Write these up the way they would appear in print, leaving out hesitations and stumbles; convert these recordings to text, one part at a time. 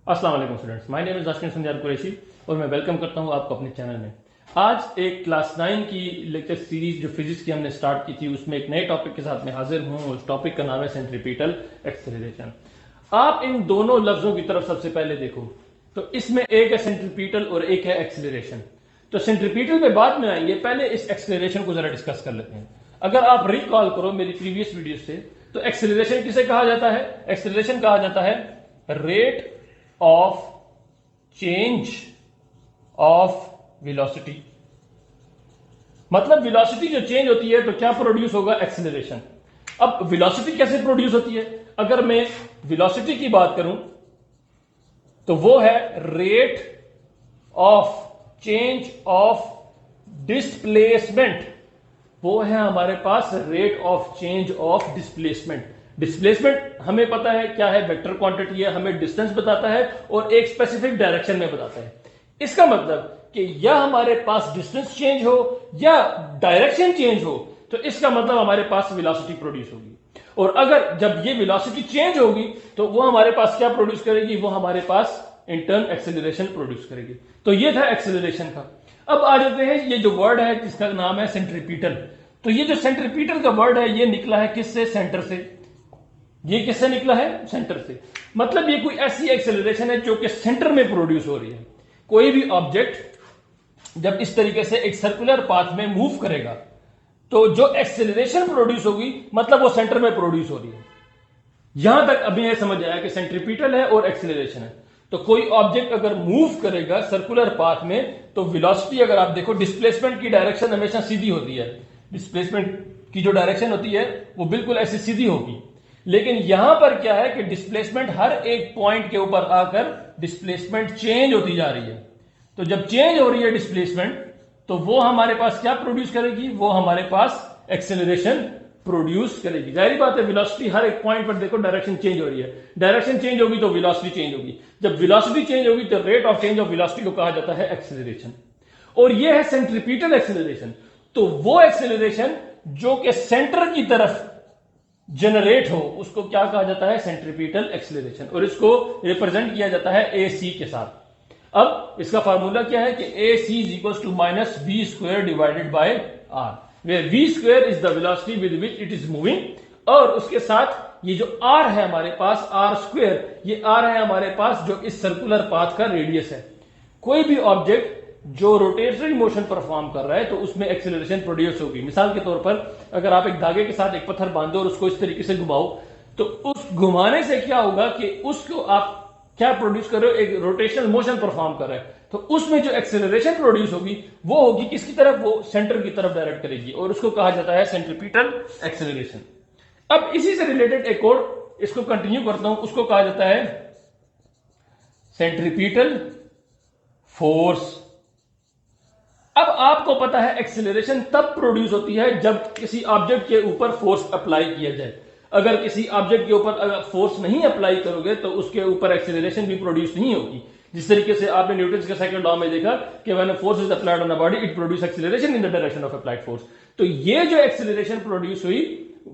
अस्सलाम वालेकुम students, my name is Ashwin Sandhyar Qureshi और मैं वेलकम करता हूं आपको अपने चैनल में। आज एक क्लास 9 की लेक्चर सीरीज जो फिजिक्स की हमने स्टार्ट की थी उसमें एक नए टॉपिक के साथ मैं हाजिर हूं। उस टॉपिक का नाम है सेंट्रीपिटल एक्सेलरेशन। आप इन दोनों लफ्जों की तरफ सबसे पहले देखो तो इसमें एक है सेंट्रीपिटल और एक है एक्सेलरेशन। तो सेंट्रीपिटल पे बाद में आएंगे, पहले इस एक्सेलरेशन को जरा डिस्कस कर लेते हैं। अगर आप रिकॉल करो मेरी प्रीवियस वीडियो से तो एक्सेलरेशन किसे कहा जाता है? एक्सेलरेशन कहा जाता है rate of change of velocity. मतलब वेलोसिटी जो चेंज होती है तो क्या प्रोड्यूस होगा? एक्सेलरेशन। अब वेलोसिटी कैसे प्रोड्यूस होती है? अगर मैं वेलोसिटी की बात करूं तो वो है rate of change of displacement. वो है हमारे पास rate of change of displacement. Displacement हमें पता है क्या है, वेक्टर क्वांटिटी है, हमें डिस्टेंस बताता है और एक स्पेसिफिक डायरेक्शन में बताता है। इसका मतलब कि या हमारे पास डिस्टेंस चेंज हो या डायरेक्शन चेंज हो तो इसका मतलब हमारे पास वेलोसिटी प्रोड्यूस होगी। और अगर जब ये वेलोसिटी चेंज होगी तो वो हमारे पास क्या प्रोड्यूस करेगी? वो हमारे पास इन टर्न एक्सेलरेशन प्रोड्यूस करेगी। तो ये था एक्सेलरेशन का। अब आ जाते हैं ये जो वर्ड है जिसका नाम है सेंट्रीपिटल। तो ये जो सेंट्रीपिटल का वर्ड है ये निकला है किससे? सेंटर से। ये किससे निकला है? सेंटर से। मतलब ये कोई ऐसी एक्सेलरेशन है जो कि सेंटर में प्रोड्यूस हो रही है। कोई भी ऑब्जेक्ट जब इस तरीके से एक सर्कुलर पाथ में मूव करेगा तो जो एक्सेलरेशन प्रोड्यूस होगी मतलब वो सेंटर में प्रोड्यूस हो रही है। यहां तक अभी यह समझ आया कि सेंट्रीपिटल है और एक्सेलरेशन है। तो कोई ऑब्जेक्ट अगर मूव करेगा सर्कुलर पाथ में तो वेलोसिटी अगर आप देखो, डिस्प्लेसमेंट की डायरेक्शन हमेशा सीधी होती है। डिस्प्लेसमेंट की जो डायरेक्शन होती है वो बिल्कुल ऐसी सीधी होगी। लेकिन यहां पर क्या है कि डिस्प्लेसमेंट हर एक पॉइंट के ऊपर आकर डिस्प्लेसमेंट चेंज होती जा रही है। तो जब चेंज हो रही है डिस्प्लेसमेंट तो वो हमारे पास क्या प्रोड्यूस करेगी? वो हमारे पास एक्सेलरेशन प्रोड्यूस करेगी। जाहिर बात है वेलोसिटी हर एक पॉइंट पर देखो डायरेक्शन चेंज हो रही है। डायरेक्शन चेंज होगी तो वेलोसिटी चेंज होगी। जब वेलोसिटी चेंज होगी तो rate of change of velocity को कहा जाता है एक्सेलरेशन। और ये है सेंट्रीपिटल एक्सेलरेशन। तो वो एक्सेलरेशन जो कि सेंटर की तरफ जनरेट हो उसको क्या कहा जाता है? Centripetal acceleration. और इसको रिप्रेजेंट किया जाता है ए सी के साथ। अब इसका फार्मूला क्या है कि A C is equal to minus V square divided by R, where V square is the velocity with which it is moving. और उसके साथ ये जो आर है हमारे पास, आर स्क्वायर, ये आर है हमारे पास जो इस सर्कुलर पाथ का रेडियस है। कोई भी ऑब्जेक्ट जो रोटेटरी मोशन परफॉर्म कर रहा है तो उसमें एक्सेलरेशन प्रोड्यूस होगी। मिसाल के तौर पर अगर आप एक धागे के साथ एक पत्थर बांधो और उसको इस तरीके से घुमाओ तो उस घुमाने से क्या होगा कि उसको आप क्या प्रोड्यूस कर रहे हो? एक रोटेशनल मोशन परफॉर्म कर रहा है। तो उसमें जो एक्सेलरेशन प्रोड्यूस होगी वो होगी किसकी तरफ? वो सेंटर की तरफ डायरेक्ट करेगी और उसको कहा जाता है सेंट्रीपिटल एक्सेलरेशन। अब इसी से रिलेटेड एक और इसको कंटिन्यू करता हूं, उसको कहा जाता है सेंट्रीपिटल फोर्स। अब आपको पता है एक्सेलरेशन तब प्रोड्यूस होती है जब किसी ऑब्जेक्ट के ऊपर फोर्स अप्लाई किया जाए। अगर किसी ऑब्जेक्ट के ऊपर अगर फोर्स नहीं अप्लाई करोगे तो उसके ऊपर एक्सेलरेशन भी प्रोड्यूस नहीं होगी। जिस तरीके से आपने न्यूटन के सेकंड लॉ में देखा कि when force is applied on a body it produce acceleration in the direction of applied force. तो ये जो एक्सेलरेशन प्रोड्यूस हुई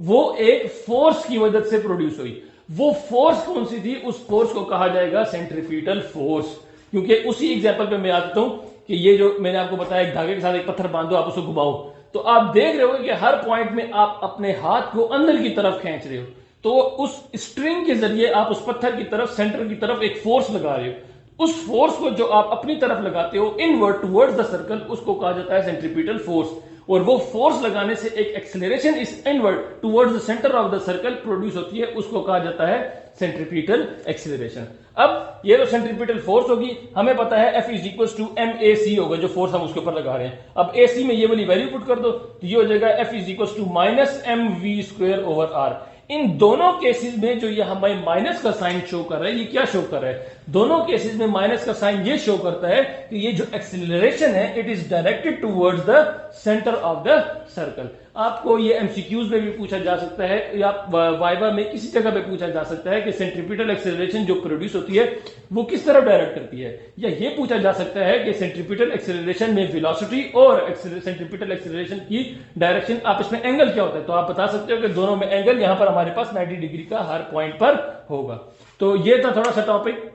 वो एक फोर्स की मदद से प्रोड्यूस हुई। वो फोर्स कौन सी थी? उस फोर्स को कहा जाएगा सेंट्रीपिटल फोर्स। क्योंकि उसी एग्जांपल पे मैं आता हूं कि ये जो मैंने आपको बताया एक धागे के साथ एक पत्थर बांधो, आप उसको घुमाओ तो आप देख रहे हो कि हर पॉइंट में आप अपने हाथ को अंदर की तरफ खींच रहे हो। तो उस स्ट्रिंग के जरिए आप उस पत्थर की तरफ, सेंटर की तरफ एक फोर्स लगा रहे हो। उस फोर्स को जो आप अपनी तरफ लगाते हो इनवर्ड टुवर्ड्स द सर्कल, उसको कहा जाता है सेंट्रीपिटल फोर्स। और वो फोर्स लगाने से एक एक्सेलरेशन इस inward towards the centre of the circle produce होती है, उसको कहा जाता है सेंट्रीपिटल एक्सेलरेशन। अब ये तो सेंट्रीपिटल फोर्स होगी, हमें पता है F is equal to M A C होगा जो फोर्स हम उसके ऊपर लगा रहे हैं। अब ए सी में ये वाली वैल्यू पुट कर दो तो ये हो जाएगा F is equal to minus M V square over R. इन दोनों केसेस में जो ये हमें माइनस का साइन शो कर रहा है, ये क्या शो कर रहा है? दोनों केसेस में माइनस का साइन ये शो करता है कि ये जो एक्सेलरेशन है it is directed towards the centre of the circle. आपको ये एमसीक्यूज में भी पूछा जा सकता है या वाइवा में किसी जगह पे पूछा जा सकता है कि सेंट्रीपिटल एक्सेलरेशन जो प्रोड्यूस होती है वो किस तरफ डायरेक्ट करती है। या ये पूछा जा सकता है कि सेंट्रीपिटल एक्सेलरेशन में वेलोसिटी और सेंट्रीपिटल एक्सेलरेशन की डायरेक्शन आपस में एंगल क्या होता है। तो आप बता सकते हो कि दोनों में एंगल यहां पर हमारे पास 90 डिग्री का हर पॉइंट पर होगा। तो ये था थोड़ा सा टॉपिक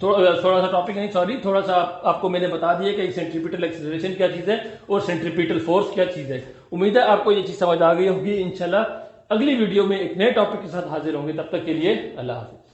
थोड़ा सा टॉपिक नहीं, सॉरी, थोड़ा सा आपको मैंने बता दिया कि सेंट्रीपिटल एक्सीलरेशन क्या चीज़ है और सेंट्रीपिटल फोर्स क्या चीज़ है। उम्मीद है आपको ये चीज़ समझ आ गई होगी। इंशाल्लाह अगली वीडियो में एक नए टॉपिक के साथ हाजिर होंगे, तब तक के लिए अल्लाह हाफिज।